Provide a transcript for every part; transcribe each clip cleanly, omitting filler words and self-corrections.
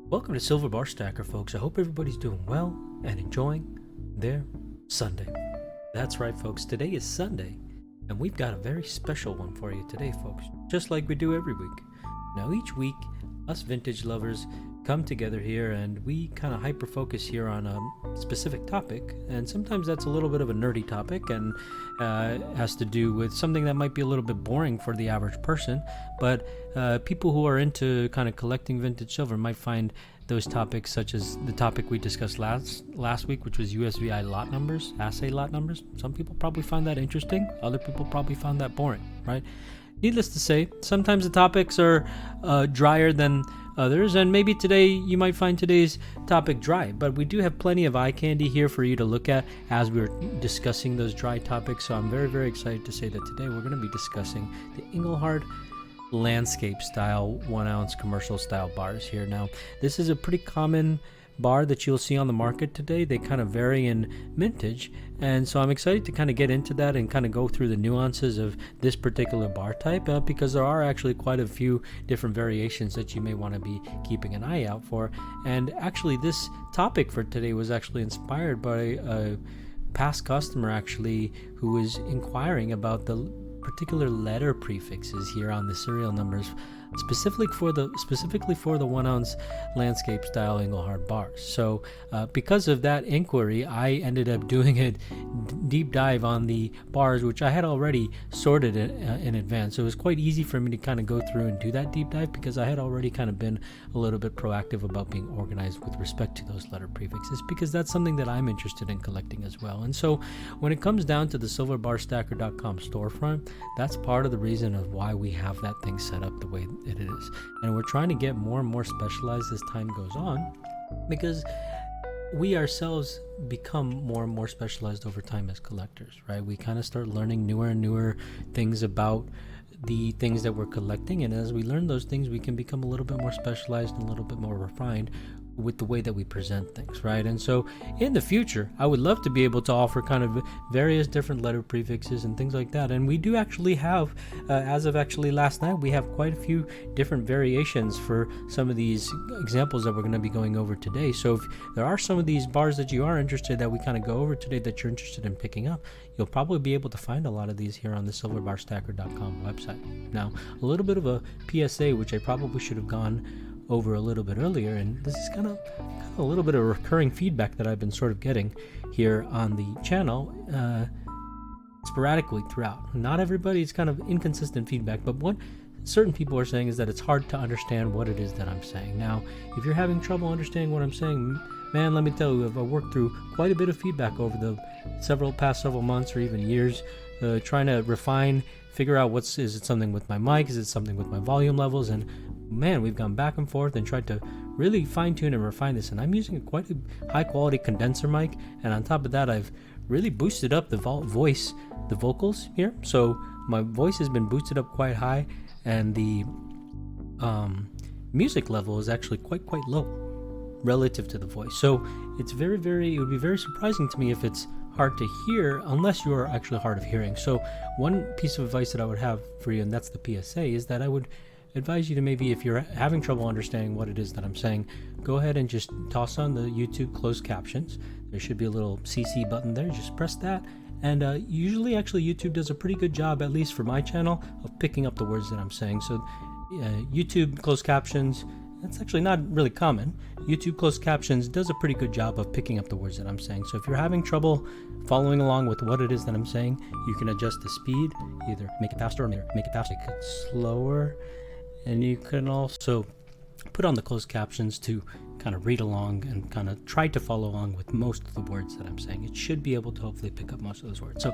Welcome to Silver Bar Stacker, folks. I hope everybody's doing well and enjoying their Sunday. That's right, folks. Today is Sunday, and we've got a very special one for you today, folks, just like we do every week. Now, each week, us vintage lovers come together here, and we kind of hyper-focus here on a specific topic, and sometimes that's a little bit of a nerdy topic, and has to do with something that might be a little bit boring for the average person, but people who are into kind of collecting vintage silver might find those topics, such as the topic we discussed last week, which was USVI lot numbers, assay lot numbers. Some people probably find that interesting. Other people probably found that boring, right? Needless to say, sometimes the topics are drier than others, and maybe today you might find today's topic dry, but we do have plenty of eye candy here for you to look at as we're discussing those dry topics. So I'm very, very excited to say that today we're going to be discussing the Engelhard landscape style 1 ounce commercial style bars here. Now, this is a pretty common bar that you'll see on the market today. They kind of vary in mintage, and so I'm excited to kind of get into that and kind of go through the nuances of this particular bar type, because there are actually quite a few different variations that you may want to be keeping an eye out for. And actually, this topic for today was actually inspired by a past customer actually who was inquiring about the particular letter prefixes here on the serial numbers, specifically for the 1 ounce landscape style Engelhard bars. So because of that inquiry, I ended up doing a deep dive on the bars, which I had already sorted in advance. So it was quite easy for me to kind of go through and do that deep dive, because I had already kind of been a little bit proactive about being organized with respect to those letter prefixes, because that's something that I'm interested in collecting as well. And so when it comes down to the silverbarstacker.com storefront, that's part of the reason of why we have that thing set up the way it is. And we're trying to get more and more specialized as time goes on, because we ourselves become more and more specialized over time as collectors, right? We kind of start learning newer and newer things about the things that we're collecting, and as we learn those things, we can become a little bit more specialized and a little bit more refined with the way that we present things, right? And so in the future, I would love to be able to offer kind of various different letter prefixes and things like that. And we do actually have, as of actually last night, we have quite a few different variations for some of these examples that we're going to be going over today. So if there are some of these bars that you are interested that we kind of go over today that you're interested in picking up, you'll probably be able to find a lot of these here on the silverbarstacker.com website. Now, a little bit of a PSA, which I probably should have gone over a little bit earlier, and this is kind of a little bit of recurring feedback that I've been sort of getting here on the channel sporadically throughout. Not everybody, it's kind of inconsistent feedback, but what certain people are saying is that it's hard to understand what it is that I'm saying. Now, if you're having trouble understanding what I'm saying, man, let me tell you, I've worked through quite a bit of feedback over the past several months or even years, trying to refine, figure out is it something with my mic, is it something with my volume levels, and man, we've gone back and forth and tried to really fine-tune and refine this. And I'm using quite a high-quality condenser mic, and on top of that, I've really boosted up the vocals here. So my voice has been boosted up quite high, and the music level is actually quite low relative to the voice. So it's it would be very surprising to me if it's hard to hear, unless you are actually hard of hearing. So one piece of advice that I would have for you, and that's the PSA, is that I would advise you to maybe, if you're having trouble understanding what it is that I'm saying, go ahead and just toss on the YouTube closed captions. There should be a little CC button there. Just press that, and usually actually YouTube does a pretty good job, at least for my channel, of picking up the words that I'm saying. So YouTube closed captions, that's actually not really common. YouTube closed captions does a pretty good job of picking up the words that I'm saying. So if you're having trouble following along with what it is that I'm saying, you can adjust the speed, either make it faster or make it faster, make it slower. And you can also put on the closed captions to kind of read along and kind of try to follow along with most of the words that I'm saying. It should be able to hopefully pick up most of those words. So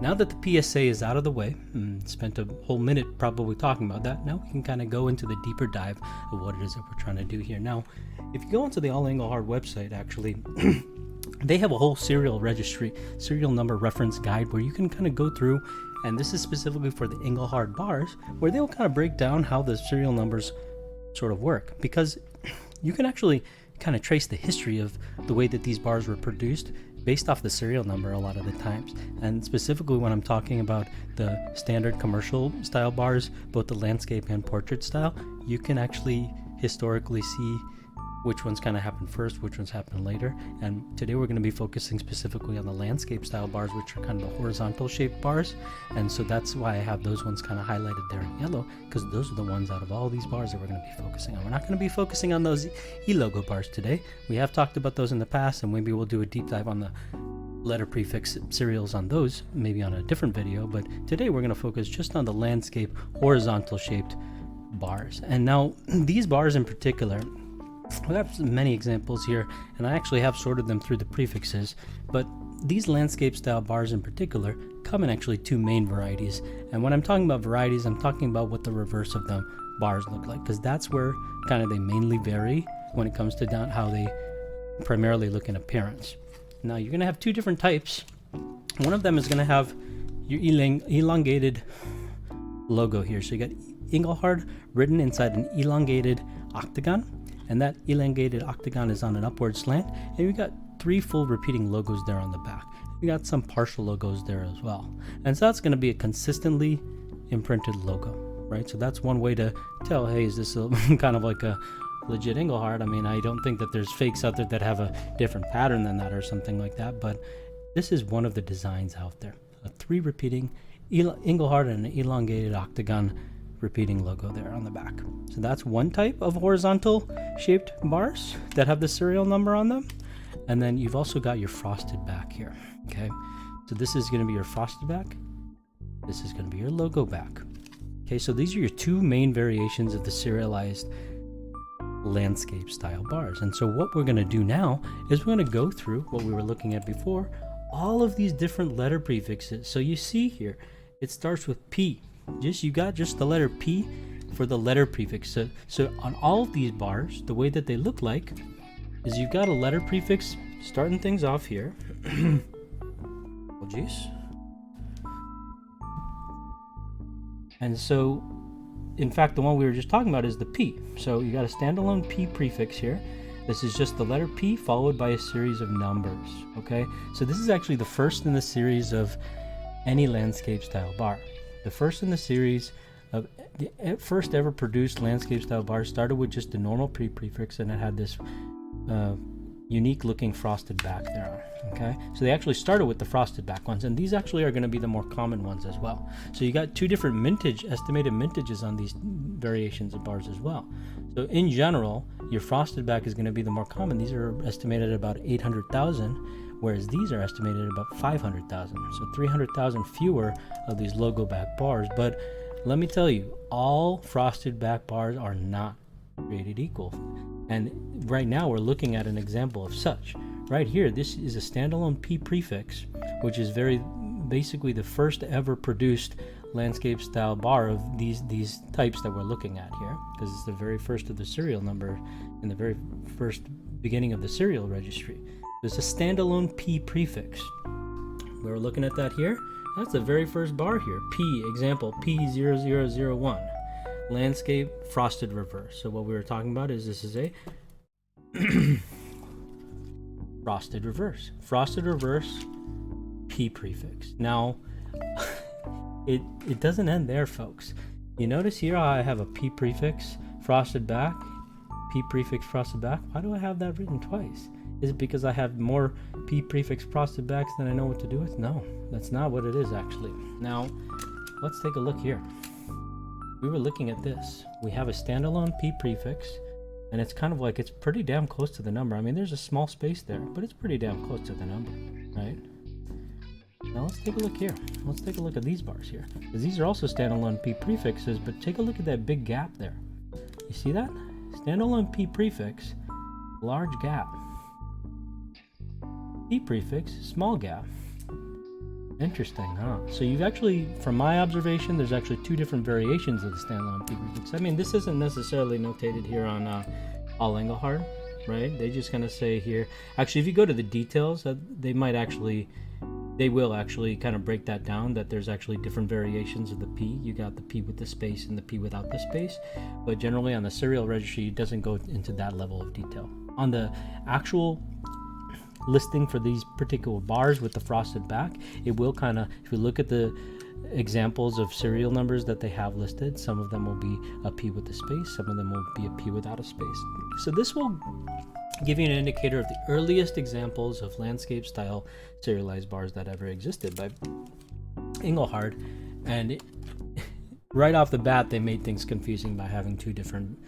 now that the PSA is out of the way, and spent a whole minute probably talking about that, now we can kind of go into the deeper dive of what it is that we're trying to do here. Now, if you go onto the All Engelhard website, actually, they have a whole serial registry, serial number reference guide where you can kind of go through, and this is specifically for the Engelhard bars, where they'll kind of break down how the serial numbers sort of work, because you can actually kind of trace the history of the way that these bars were produced based off the serial number a lot of the times. And specifically when I'm talking about the standard commercial style bars, both the landscape and portrait style, you can actually historically see which ones kind of happened first, which ones happened later. And today we're going to be focusing specifically on the landscape style bars, which are kind of the horizontal shaped bars. And so that's why I have those ones kind of highlighted there in yellow, because those are the ones out of all these bars that we're going to be focusing on. We're not going to be focusing on those e-logo bars today. We have talked about those in the past, and maybe we'll do a deep dive on the letter prefix serials on those, maybe on a different video. But today we're going to focus just on the landscape horizontal shaped bars. And now these bars in particular, we have many examples here, and I actually have sorted them through the prefixes, but these landscape style bars in particular come in actually two main varieties. And when I'm talking about varieties, I'm talking about what the reverse of the bars look like, because that's where kind of they mainly vary when it comes to how they primarily look in appearance. Now you're going to have two different types. One of them is going to have your elongated logo here. So you got Engelhard written inside an elongated octagon, and that elongated octagon is on an upward slant, and you got three full repeating logos there on the back. You got some partial logos there as well, and so that's going to be a consistently imprinted logo, right? So that's one way to tell, hey, is this kind of like a legit Engelhard? I mean, I don't think that there's fakes out there that have a different pattern than that or something like that, but this is one of the designs out there, a three repeating Engelhard and an elongated octagon repeating logo there on the back. So that's one type of horizontal shaped bars that have the serial number on them. And then you've also got your frosted back here. Okay, so this is going to be your frosted back. This is going to be your logo back. Okay, so these are your two main variations of the serialized landscape style bars. And so what we're going to do now is we're going to go through what we were looking at before, all of these different letter prefixes. So you see here, it starts with P. You got just the letter P for the letter prefix. So on all of these bars, the way that they look like is you've got a letter prefix starting things off here. Oh geez. And so, in fact, the one we were just talking about is the P. So you got a standalone P prefix here. This is just the letter P followed by a series of numbers. Okay, so this is actually the first in the series of any landscape style bar. The first in the series of the first ever produced landscape style bar started with just the normal P prefix, and it had this unique looking frosted back there. Okay, so they actually started with the frosted back ones, and these actually are going to be the more common ones as well. So you got two different estimated mintages on these variations of bars as well. So in general, your frosted back is going to be the more common. These are estimated at about 800,000. Whereas these are estimated at about 500,000. So 300,000 fewer of these logo back bars. But let me tell you, all frosted back bars are not created equal. And right now we're looking at an example of such. Right here, this is a standalone P prefix, which is basically the first ever produced landscape style bar of these types that we're looking at here, because it's the very first of the serial number in the very first beginning of the serial registry. There's a standalone P prefix. We're looking at that here. That's the very first bar here. P, example, P0001. Landscape frosted reverse. So what we were talking about is this is a frosted reverse. Frosted reverse P prefix. Now, it doesn't end there, folks. You notice here how I have a P prefix frosted back, P prefix frosted back. Why do I have that written twice? Is it because I have more P prefix frosted backs than I know what to do with? No, that's not what it is actually. Now, let's take a look here. We were looking at this. We have a standalone P prefix, and it's kind of like it's pretty damn close to the number. I mean, there's a small space there, but it's pretty damn close to the number, right? Now let's take a look here. Let's take a look at these bars here, because these are also standalone P prefixes, but take a look at that big gap there. You see that? Standalone P prefix, large gap. P prefix, small gap. Interesting, huh? So you've actually, from my observation, there's actually two different variations of the standalone P prefix. I mean, this isn't necessarily notated here on all Engelhard, right? They just kind of say here. Actually, if you go to the details, they will actually kind of break that down, that there's actually different variations of the P. You got the P with the space and the P without the space, but generally on the serial registry, it doesn't go into that level of detail. On the actual listing for these particular bars with the frosted back, it will kind of, if you look at the examples of serial numbers that they have listed, some of them will be a P with the space, some of them will be a P without a space. So this will give you an indicator of the earliest examples of landscape style serialized bars that ever existed by Engelhard. And right off the bat, they made things confusing by having two different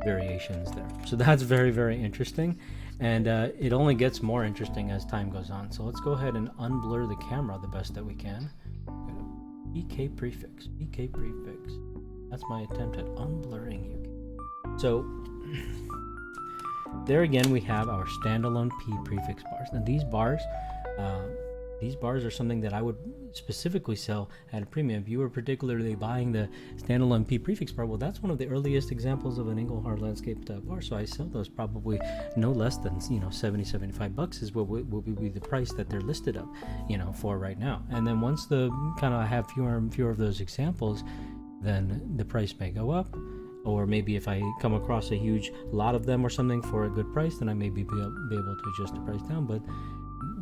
variations there. So that's very, very interesting. And it only gets more interesting as time goes on. So let's go ahead and unblur the camera the best that we can. PK prefix. That's my attempt at unblurring you. So there again, we have our standalone P prefix bars. And these bars are something that I would specifically sell at a premium. If you were particularly buying the standalone P prefix bar, well, that's one of the earliest examples of an Engelhard landscape bar. So I sell those probably no less than, $70-$75 is what will be the price that they're listed up, for right now. And then once I have fewer and fewer of those examples, then the price may go up. Or maybe if I come across a huge lot of them or something for a good price, then I may be able to adjust the price down. But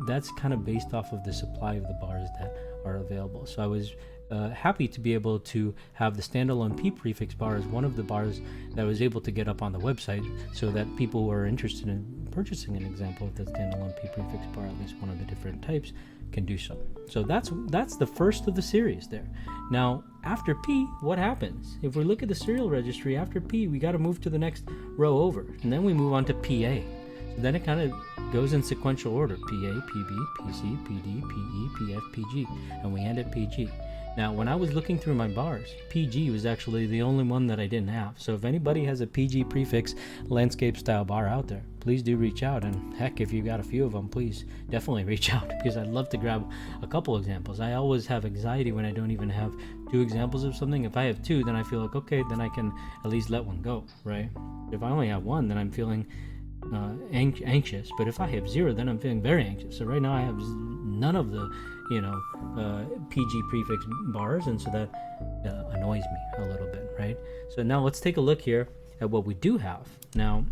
that's kind of based off of the supply of the bars that are available. So I was happy to be able to have the standalone P prefix bar as one of the bars that I was able to get up on the website, so that people who are interested in purchasing an example of the standalone P prefix bar, at least one of the different types, can do so. So that's the first of the series there. Now, after P, what happens? If we look at the serial registry, after P, we got to move to the next row over, and then we move on to PA. So then it kind of goes in sequential order: PA, PB, PC, PD, PE, PF, PG, and we end at PG. Now, when I was looking through my bars, PG was actually the only one that I didn't have. So if anybody has a PG prefix landscape style bar out there, please do reach out. And heck, if you got a few of them, please definitely reach out, because I'd love to grab a couple examples. I always have anxiety when I don't even have two examples of something. If I have two, then I feel like, okay, then I can at least let one go, right? If I only have one, then I'm feeling anxious. But if I have zero, then I'm feeling very anxious. So right now I have none of the PG prefix bars, and so that annoys me a little bit, right? So now let's take a look here at what we do have. Now,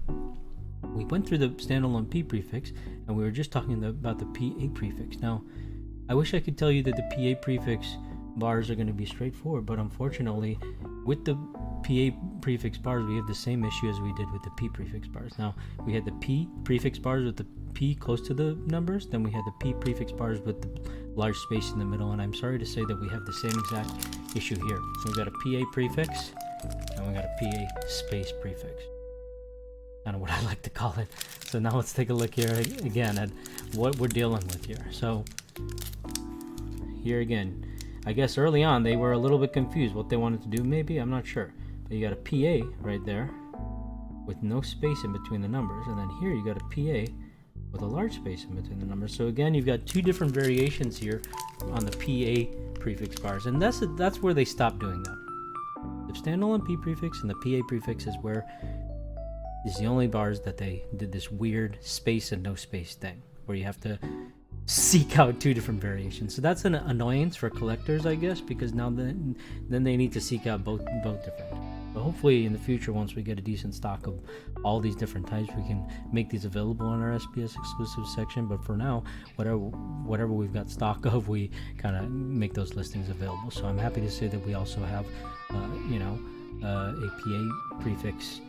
we went through the standalone P prefix, and we were just talking about the PA prefix. Now, I wish I could tell you that the PA prefix bars are going to be straightforward, but unfortunately, with the PA prefix bars, we have the same issue as we did with the P prefix bars. Now, we had the P prefix bars with the P close to the numbers, then we had the P prefix bars with the large space in the middle, and I'm sorry to say that we have the same exact issue here. So we've got a PA prefix, and we got a PA space prefix. Kind of what I like to call it. So now let's take a look here again at what we're dealing with here. So here again, I guess early on they were a little bit confused what they wanted to do, maybe, I'm not sure. But you got a PA right there with no space in between the numbers, and then here you got a PA with a large space in between the numbers. So again, you've got two different variations here on the PA prefix bars, and that's where they stopped doing that. The standalone P prefix and the PA prefix is the only bars that they did this weird space and no space thing, where you have to seek out two different variations. So that's an annoyance for collectors, I guess, because now then they need to seek out both different. But hopefully in the future, once we get a decent stock of all these different types, we can make these available on our SPS exclusive section. But for now, whatever we've got stock of, we kind of make those listings available. So I'm happy to say that we also have a PA prefix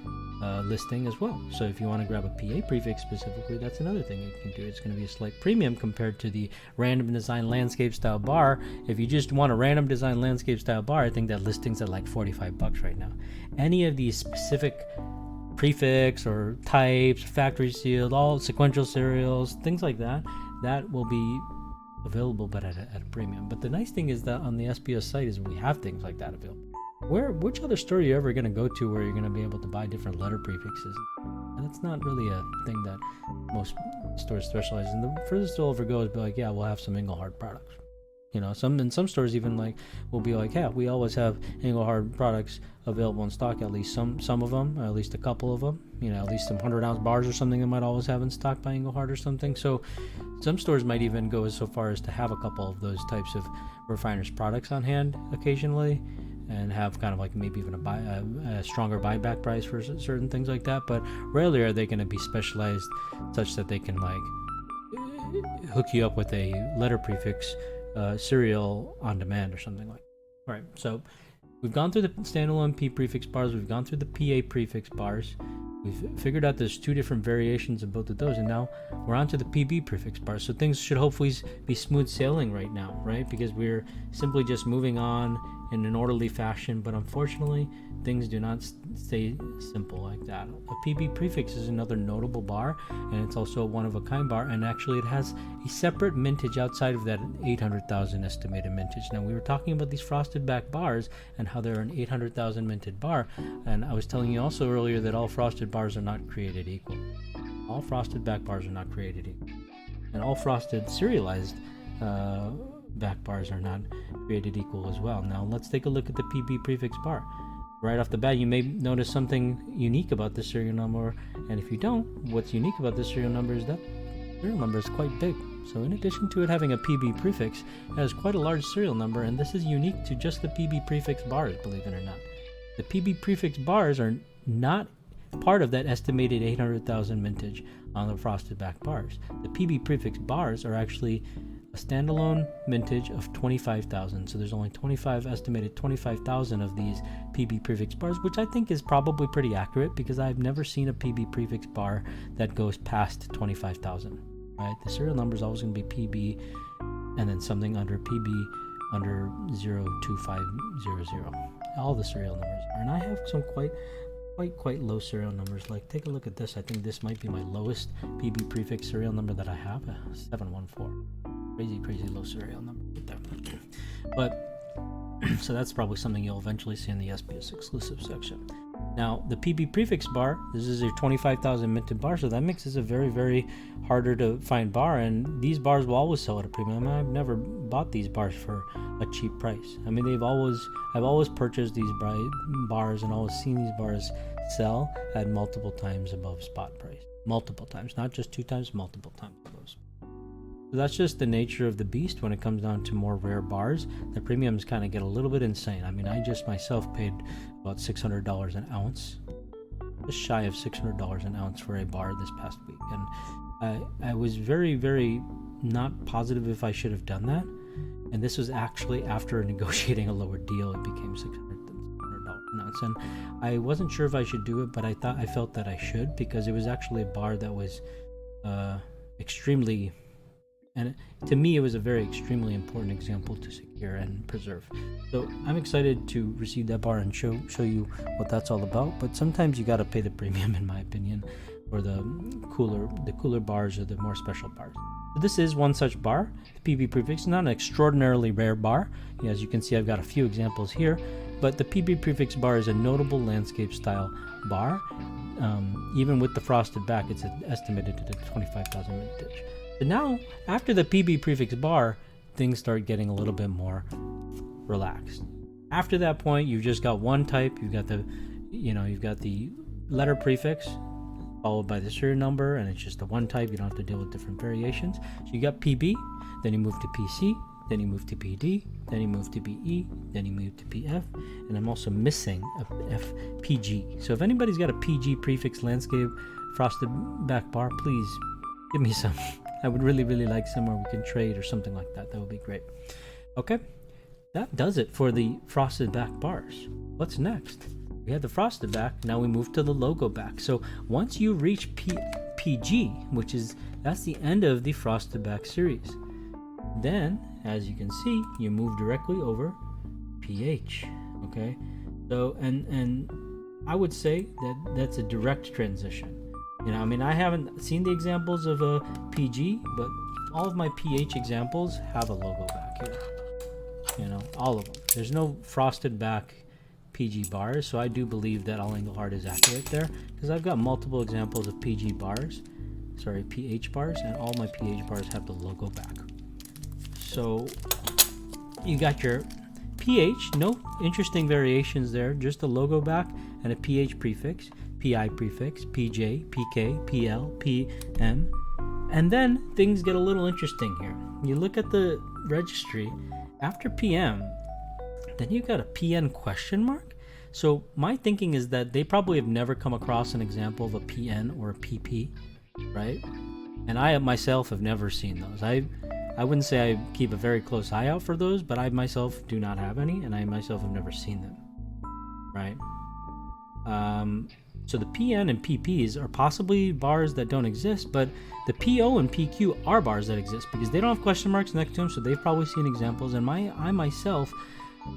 listing as well. So if you want to grab a PA prefix specifically, that's another thing you can do. It's going to be a slight premium compared to the random design landscape style bar. If you just want a random design landscape style bar, I think that listing's at like $45 right now. Any of these specific prefix or types, factory sealed, all sequential serials, things like that will be available, but at a premium. But the nice thing is that on the SPS site is we have things like that available. Which other store are you ever going to go to where you're going to be able to buy different letter prefixes? And that's not really a thing that most stores specialize in. The furthest they'll ever go is be like, yeah, we'll have some Engelhard products. You know, in some stores even like will be like, yeah, we always have Engelhard products available in stock. At least some of them, or at least a couple of them. You know, at least some 100-ounce bars or something they might always have in stock by Engelhard or something. So some stores might even go so far as to have a couple of those types of refiners products on hand occasionally, and have kind of like maybe even a stronger buyback price for certain things like that. But rarely are they going to be specialized such that they can like hook you up with a letter prefix serial on demand or something like that. All right, so we've gone through the standalone P prefix bars, we've gone through the PA prefix bars, we've figured out there's two different variations of both of those, and now we're on to the PB prefix bars. So things should hopefully be smooth sailing right now, right? Because we're simply just moving on in an orderly fashion, but unfortunately things do not stay simple like that. A PB prefix is another notable bar, and it's also a one-of-a-kind bar, and actually it has a separate mintage outside of that 800,000 estimated mintage. Now, we were talking about these frosted back bars and how they're an 800,000 minted bar, and I was telling you also earlier that all frosted bars are not created equal. All frosted back bars are not created equal, and all frosted serialized back bars are not created equal as well. Now let's take a look at the PB prefix bar. Right off the bat, you may notice something unique about this serial number, and if you don't, what's unique about this serial number is that serial number is quite big. So in addition to it having a PB prefix, it has quite a large serial number, and this is unique to just the PB prefix bars, believe it or not. The PB prefix bars are not part of that estimated 800,000 mintage on the frosted back bars. The PB prefix bars are actually a standalone mintage of 25,000. So there's only estimated 25,000 of these PB prefix bars, which I think is probably pretty accurate because I've never seen a PB prefix bar that goes past 25,000. Right? The serial number is always going to be PB and then something under PB under 02500. All the serial numbers are, and I have some quite low serial numbers. Like, take a look at this. I think this might be my lowest PB prefix serial number that I have, 714. Crazy low serial number. But so that's probably something you'll eventually see in the SPS exclusive section. Now, the PB prefix bar, this is a 25,000 minted bar, so that makes this a very harder to find bar, and these bars will always sell at a premium. I've never bought these bars for a cheap price. I mean, I've always purchased these bars and always seen these bars sell at multiple times above spot price. Multiple times, not just 2 times, multiple times above spot. So that's just the nature of the beast when it comes down to more rare bars. The premiums kind of get a little bit insane. I mean, I just myself paid about $600 an ounce, just shy of $600 an ounce for a bar this past week. And I was very not positive if I should have done that. And this was actually after negotiating a lower deal. It became $600 an ounce. And I wasn't sure if I should do it, but I felt that I should, because it was actually a bar that was extremely... And to me, it was a very extremely important example to secure and preserve. So I'm excited to receive that bar and show you what that's all about. But sometimes you got to pay the premium, in my opinion, for the cooler bars or the more special bars. So this is one such bar, the PB prefix, not an extraordinarily rare bar. As you can see, I've got a few examples here. But the PB prefix bar is a notable landscape style bar. Even with the frosted back, it's estimated to the 25,000 mintage. But now, after the PB prefix bar, things start getting a little bit more relaxed. After that point, you've just got one type. You've got the letter prefix followed by the serial number, and it's just the one type. You don't have to deal with different variations. So you got PB, then you move to PC, then you move to PD, then you move to BE, then you move to PF, and I'm also missing a FPG. So if anybody's got a PG prefix landscape frosted back bar, please give me some. I would really like somewhere we can trade or something like that. That would be great. Okay, that does it for the frosted back bars. What's next? We had the frosted back. Now we move to the logo back. So once you reach PG, that's the end of the frosted back series. Then, as you can see, you move directly over PH. Okay, so and I would say that's a direct transition. I mean, I haven't seen the examples of a PG, but all of my PH examples have a logo back here. All of them. There's no frosted back PG bars, so I do believe that all Engelhard is accurate there, because I've got multiple examples of PH bars, and all my PH bars have the logo back. So you got your PH, no interesting variations there, just a logo back and a PH prefix, PI prefix, PJ, PK, PL, PM. And then things get a little interesting here. You look at the registry, after PM, then you got a PN question mark. So my thinking is that they probably have never come across an example of a PN or a PP, right? And I myself have never seen those. I wouldn't say I keep a very close eye out for those, but I myself do not have any, and I myself have never seen them, right? So the PN and PPs are possibly bars that don't exist, but the PO and PQ are bars that exist because they don't have question marks next to them, so they've probably seen examples. And I myself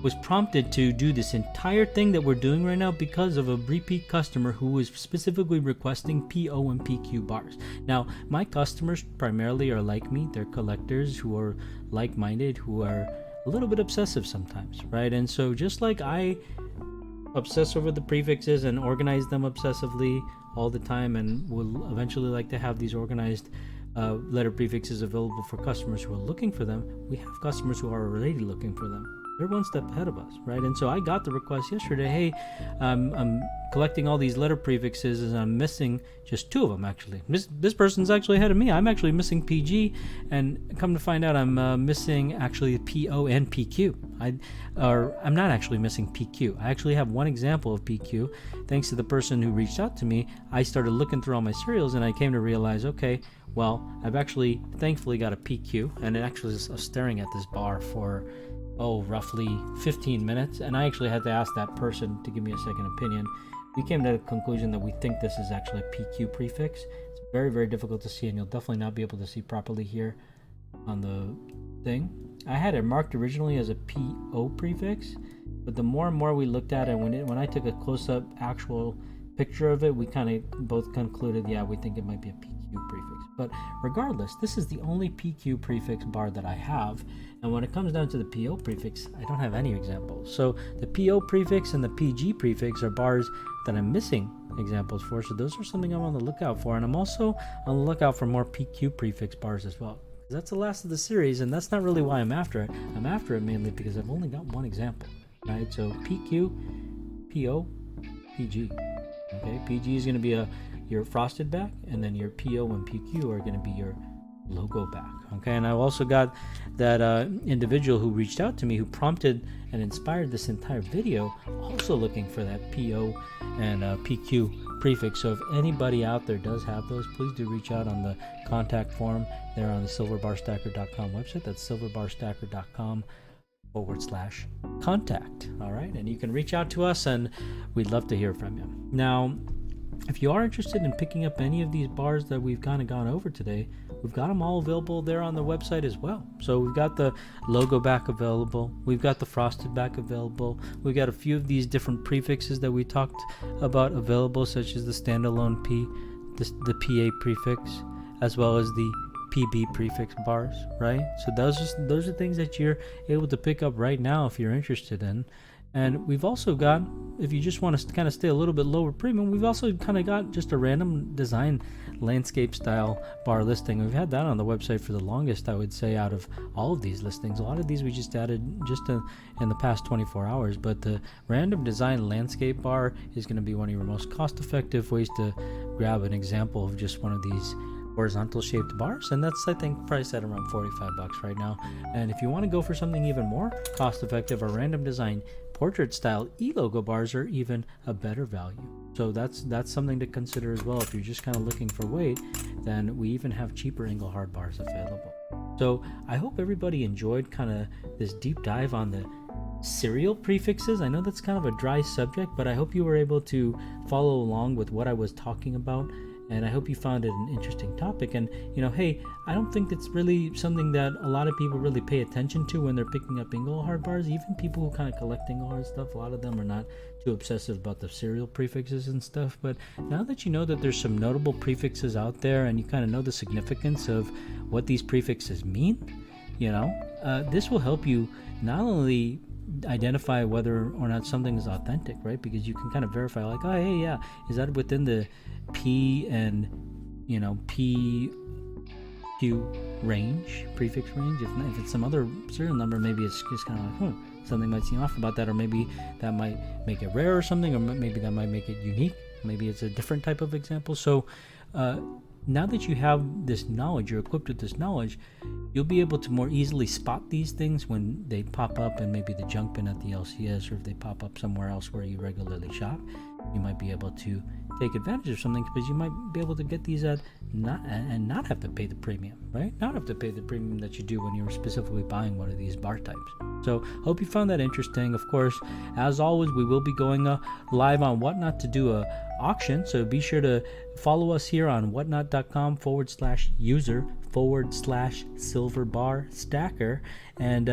was prompted to do this entire thing that we're doing right now because of a repeat customer who was specifically requesting PO and PQ bars. Now, my customers primarily are like me. They're collectors who are like-minded, who are a little bit obsessive sometimes, right? And so just like I obsess over the prefixes and organize them obsessively all the time, and will eventually like to have these organized letter prefixes available for customers who are looking for them, we have customers who are already looking for them. They're one step ahead of us, right? And so I got the request yesterday, hey, I'm collecting all these letter prefixes and I'm missing just 2 of them actually. This person's actually ahead of me. I'm actually missing PG, and come to find out I'm missing actually PO and PQ. I'm not actually missing PQ. I actually have one example of PQ. Thanks to the person who reached out to me, I started looking through all my serials and I came to realize, okay, well, I've actually thankfully got a PQ, and it actually is staring at this bar for roughly 15 minutes, and I actually had to ask that person to give me a second opinion. We came to the conclusion that we think this is actually a PQ prefix. It's very, very difficult to see, and you'll definitely not be able to see properly here on the thing. I had it marked originally as a PO prefix, but the more and more we looked at it, when I took a close-up actual picture of it, we kind of both concluded, yeah, we think it might be a PQ prefix. But regardless, this is the only PQ prefix bar that I have, and when it comes down to the PO prefix, I don't have any examples. So the PO prefix and the PG prefix are bars that I'm missing examples for, so those are something I'm on the lookout for, and I'm also on the lookout for more PQ prefix bars as well. That's the last of the series, and that's not really why I'm after it. I'm after it mainly because I've only got one example, right? So PQ, PO, PG. Okay, PG is going to be your frosted back, and then your PO and PQ are going to be your logo back. Okay, and I've also got that individual who reached out to me, who prompted and inspired this entire video, also looking for that PO and PQ prefix. So if anybody out there does have those, please do reach out on the contact form there on the silverbarstacker.com website. That's silverbarstacker.com/contact. All right, and you can reach out to us, and we'd love to hear from you. Now, if you are interested in picking up any of these bars that we've kind of gone over today, we've got them all available there on the website as well. So we've got the logo back available, we've got the frosted back available, we've got a few of these different prefixes that we talked about available, such as the standalone P, the PA prefix, as well as the PB prefix bars, right? So those are things that you're able to pick up right now if you're interested in. And we've also got, if you just want to kind of stay a little bit lower premium, we've also kind of got just a random design landscape style bar listing. We've had that on the website for the longest, I would say, out of all of these listings. A lot of these we just added just in the past 24 hours, but the random design landscape bar is going to be one of your most cost-effective ways to grab an example of just one of these horizontal shaped bars, and that's, I think, priced at around $45 right now. And if you want to go for something even more cost effective, our random design portrait style e-logo bars are even a better value. So that's something to consider as well. If you're just kind of looking for weight, then we even have cheaper Engelhard bars available. So I hope everybody enjoyed kind of this deep dive on the serial prefixes. I know that's kind of a dry subject, but I hope you were able to follow along with what I was talking about, and I hope you found it an interesting topic. And hey, I don't think it's really something that a lot of people really pay attention to when they're picking up Engelhard bars. Even people who kind of collect Engelhard stuff, a lot of them are not too obsessive about the serial prefixes and stuff. But now that you know that there's some notable prefixes out there, and you kind of know the significance of what these prefixes mean, this will help you not only identify whether or not something is authentic, right? Because you can kind of verify, like, oh, hey, yeah, is that within the P and P to range, prefix range. If it's some other serial number, maybe it's just kind of like, something might seem off about that, or maybe that might make it rare or something, or maybe that might make it unique. Maybe it's a different type of example. So now that you have this knowledge, you're equipped with this knowledge, you'll be able to more easily spot these things when they pop up in maybe the junk bin at the LCS, or if they pop up somewhere else where you regularly shop. You might be able to take advantage of something, because you might be able to get these at not have to pay the premium, right? Not have to pay the premium that you do when you're specifically buying one of these bar types. So hope you found that interesting. Of course, as always, we will be going live on Whatnot to do a auction, so be sure to follow us here on whatnot.com/user/silverbarstacker, and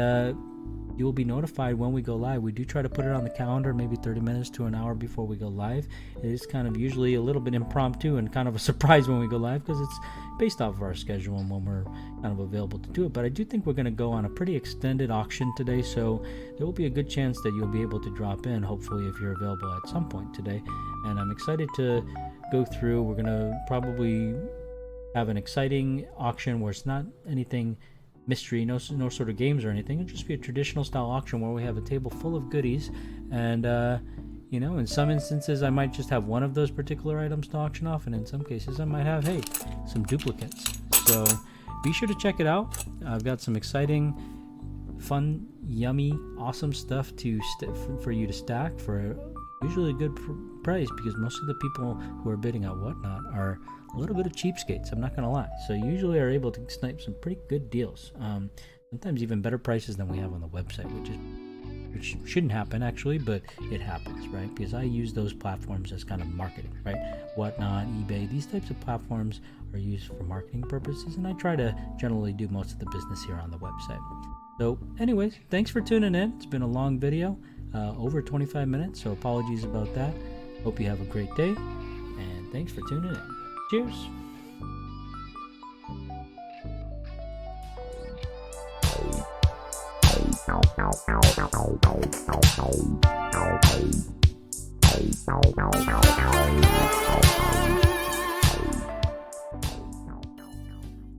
you will be notified when we go live. We do try to put it on the calendar maybe 30 minutes to an hour before we go live. It is kind of usually a little bit impromptu and kind of a surprise when we go live, because it's based off of our schedule and when we're kind of available to do it. But I do think we're going to go on a pretty extended auction today, so there will be a good chance that you'll be able to drop in, hopefully, if you're available at some point today. And I'm excited to go through. We're going to probably have an exciting auction where it's not anything mystery, no sort of games or anything. It'll just be a traditional style auction where we have a table full of goodies, and in some instances I might just have one of those particular items to auction off, and in some cases I might have some duplicates. So be sure to check it out. I've got some exciting, fun, yummy, awesome stuff for you to stack for usually a good price, because most of the people who are bidding at Whatnot are a little bit of cheapskates, I'm not gonna lie. So you usually are able to snipe some pretty good deals, sometimes even better prices than we have on the website, which shouldn't happen actually, but it happens, right? Because I use those platforms as kind of marketing, right? Whatnot, eBay, these types of platforms are used for marketing purposes, and I try to generally do most of the business here on the website. So anyways, thanks for tuning in. It's been a long video, over 25 minutes, so apologies about that. Hope you have a great day, and thanks for tuning in. Cheers.